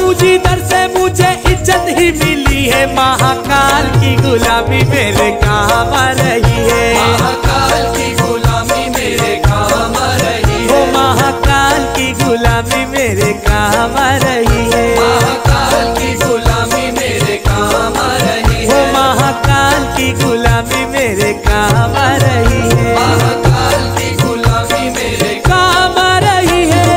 प्रभु जी दर से मुझे इज्जत ही मिली है। महाकाल की गुलामी मेरे काम आ रही है। महाकाल की गुलामी मेरे काम आ रही है। ओ महाकाल की गुलामी मेरे काम आ रही है। महाकाल की गुलामी मेरे काम आ रही है। ओ महाकाल की गुलामी मेरे काम आ रही है। महाकाल की गुलामी मेरे काम आ रही है।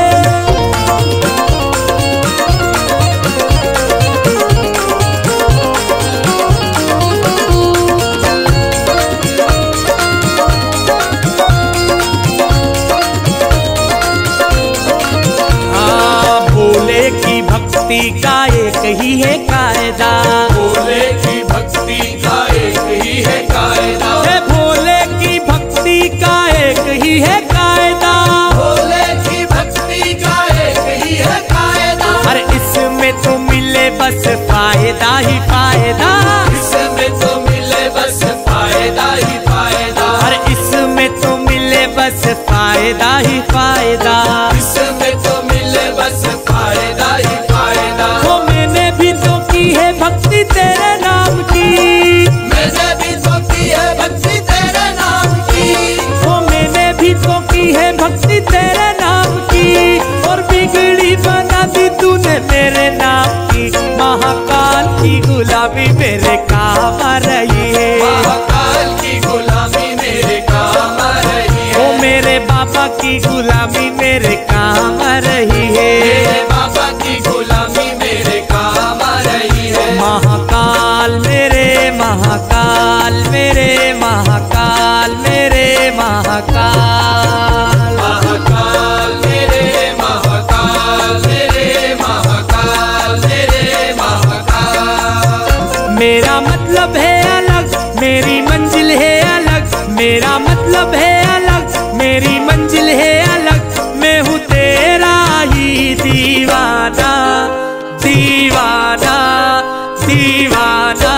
भोले की भक्ति का एक ही है कायदा। भोले की भक्ति का एक ही है कायदा। भोले की भक्ति का एक ही है कायदा। भोले की भक्ति का एक ही है कायदा। अरे इसमें तो मिले बस फायदा ही फायदा। इसमें तो मिले बस फायदा ही फायदा। अरे इसमें तो मिले बस फायदा ही फायदा। इसमें तो मिले बस फायदा ही फायदा। वो मैंने भी तो की है भक्ति तेरे नाम की। मैंने भी तो की है भक्ति तेरे नाम की। वो मैंने भी तो की है भक्ति तेरे नाम की। और बिगड़ी बना दी तूने मेरे नाम की। महाकाल की गुलामी मेरे काम आ रही है। महाकाल की गुलामी मेरे काम आ रही है। ओ मेरे बाबा की गुलामी मेरे काम आ रही है। मेरे बाबा की गुलामी मेरे काम आ रही है। महाकाल मेरे महाकाल मेरे महाकाल मेरे महाकाल। महाकाल मेरे महाकाल मेरे महाकाल मेरे महाकाल। मेरा मतलब है अलग मेरी मंजिल है अलग। मेरा मतलब है अलग मेरी मंजिल है अलग। मैं हूँ तेरा ही दीवाना दीवाना दीवाना।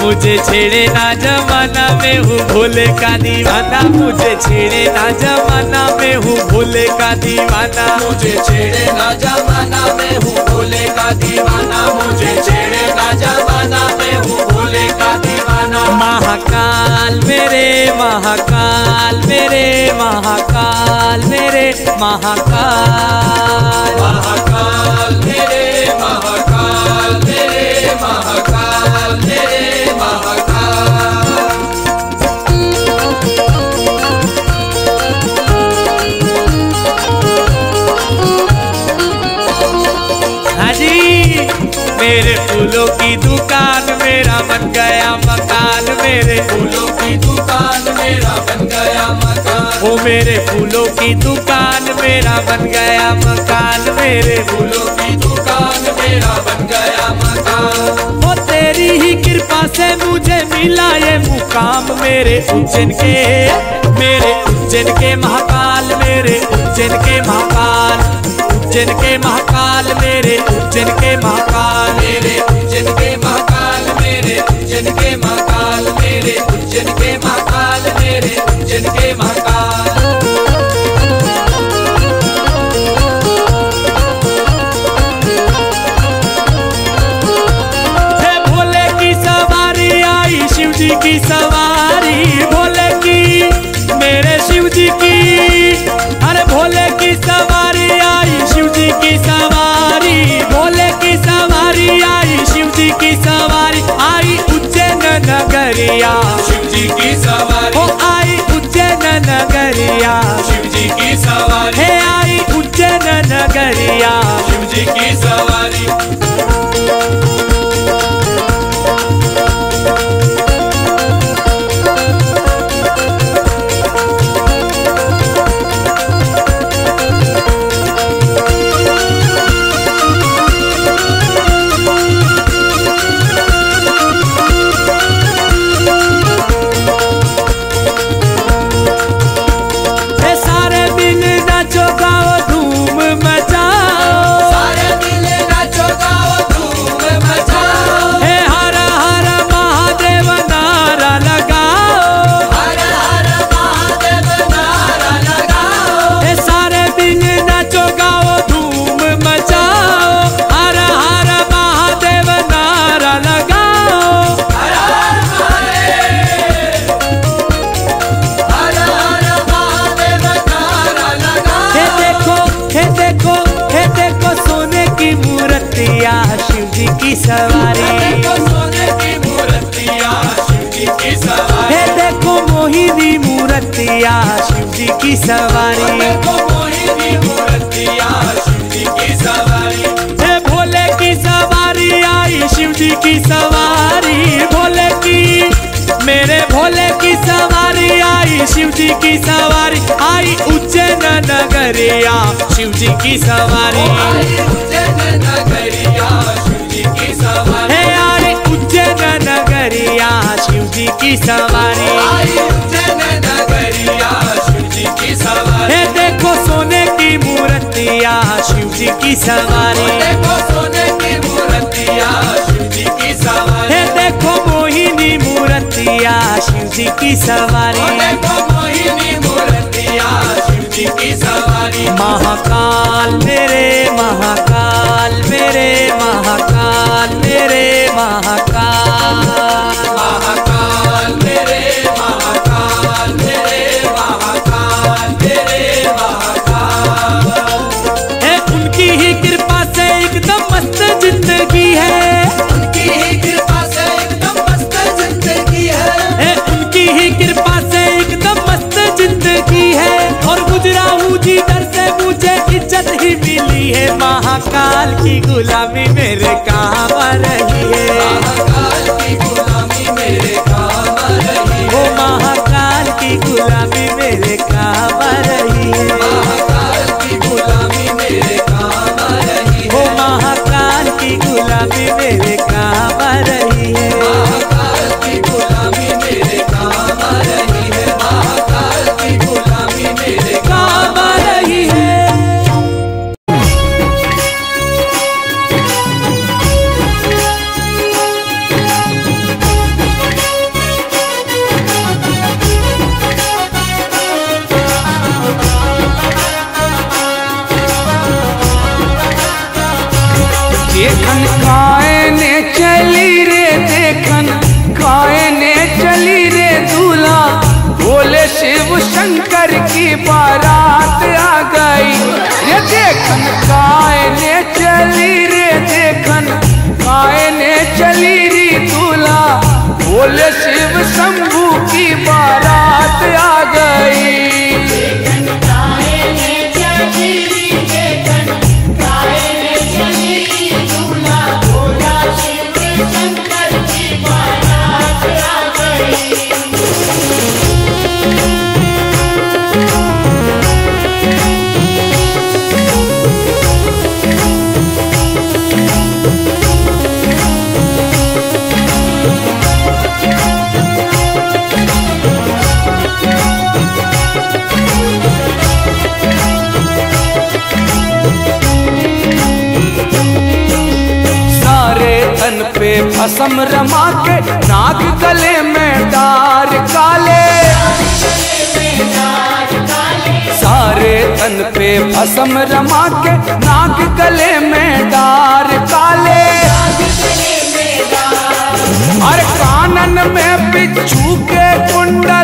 मुझे छेड़े ना जमाना मैं हूँ भोले का दीवाना। मुझे छेड़े ना जमाना मैं हूँ भोले का दीवाना। मुझे छेड़े ना जमाना मैं हूँ भोले का दीवाना। मुझे छेड़े ना जमाना मैं हूँ भोले का दीवाना। महाकाल मेरे महाकाल मेरे महाकाल मेरे महाकाल। महाकाल मेरे महाकाल मेरे महाकाल मेरे महाकाल। हाँ जी मेरे फूलों की दुकान मेरा बन गया मकान। मेरे फूलों की दुकान मेरा बन गया मकान। ओ मेरे फूलों की दुकान मेरा बन गया मकान। मेरे फूलों की दुकान मेरा बन गया मकान। ओ तेरी ही कृपा से मुझे मिला ये मुकाम। मेरे उज्जैन के महाकाल मेरे उज्जैन के महाकाल। उज्जैन के महाकाल मेरे उज्जैन के महाकाल। मेरे उज्जैन के महाकाल मेरे उज्जैन के महाकाल। मेरे उज्जैन के महाकाल मेरे उज्जैन के महाकाल। भोले की सवारी आई शिव जी की सवारी। भोले की मेरे शिव जी की। अरे भोले की सवारी आई शिव जी की सवारी। भोले की सवारी आई शिव जी की सवारी। आई उज्जैन नगरिया शिव जी की सवारी। ओ आई उज्जैन नगरिया। शिव जी की सवारी। हे आई उज्जैन नगरिया। शिव जी की सवारी। सारे दिन नाचो गाओ धूम मचाओ। सारे दिन सवारी। देखो सोने की मूर्तियाँ शिव जी की सवारी। हे देखो मोहिनी मूर्तिया शिव जी की सवारी। देखो मोहिनी मूर्तियाँ शिव जी की सवारी। हे भोले की सवारी आई शिव जी की सवारी। भोले की मेरे भोले की सवारी आई शिव जी की सवारी। आई उज्जैन नगरिया शिव जी की सवारी। आई उज्जैन नगरिया शिव जी की सवारी। हे आई उज्जैन नगरिया शिव जी की सवारी। आई उज्जैन नगरिया शिव जी की सवारी। हे देखो सोने की मूर्तिया शिव जी की सवारी। देखो सोने की मूर्तियाँ शिव जी की सवारी। हे देखो मोहिनी मूर्तिया शिव जी की सवारी। देखो मोहिनी मूर्तियाँ शिव जी की सवारी। महाकाल मेरे महाकाल मेरे महाकाल मेरे महाकाल। महाकाल मेरे महाकाल मेरे महाकाल मेरे महाकाल। है उनकी ही कृपा से एकदम मस्त जिंदगी है। उनकी ही कृपा से एकदम मस्त जिंदगी है। उनकी ही कृपा से एकदम मस्त जिंदगी है। और गुजरा हूँ जिधर से मुझे इज्जत ही मिली है। महाकाल की गुलामी मेरे काम आ रही है। महाकाल की गुलामी मेरे काम आ रही है। ओ महाकाल की गुलामी मेरे काम आ रही है। महाकाल की गुलामी मेरे काम आ रही है। ओ महाकाल की गुलामी मेरे काम आ रही है। महाकाल की गुलामी मेरे काम आ रही है। महाकाल की गुलामी मेरे काम आ रही है। देखन कायने चली रे देखन कायने चली रे दूल्हा भोले शिव शंकर की बारात आ गई। ये देखन कायने चली रे देखन कायने चली रे दूल्हा भोले शिव शंभू की बारात आ गई। पे भस्म रमा के नाग गले में डार काले। सारे तन पे भस्म रमा के नाग गले में डार काले। और कानन में बिच्छू के कुंडल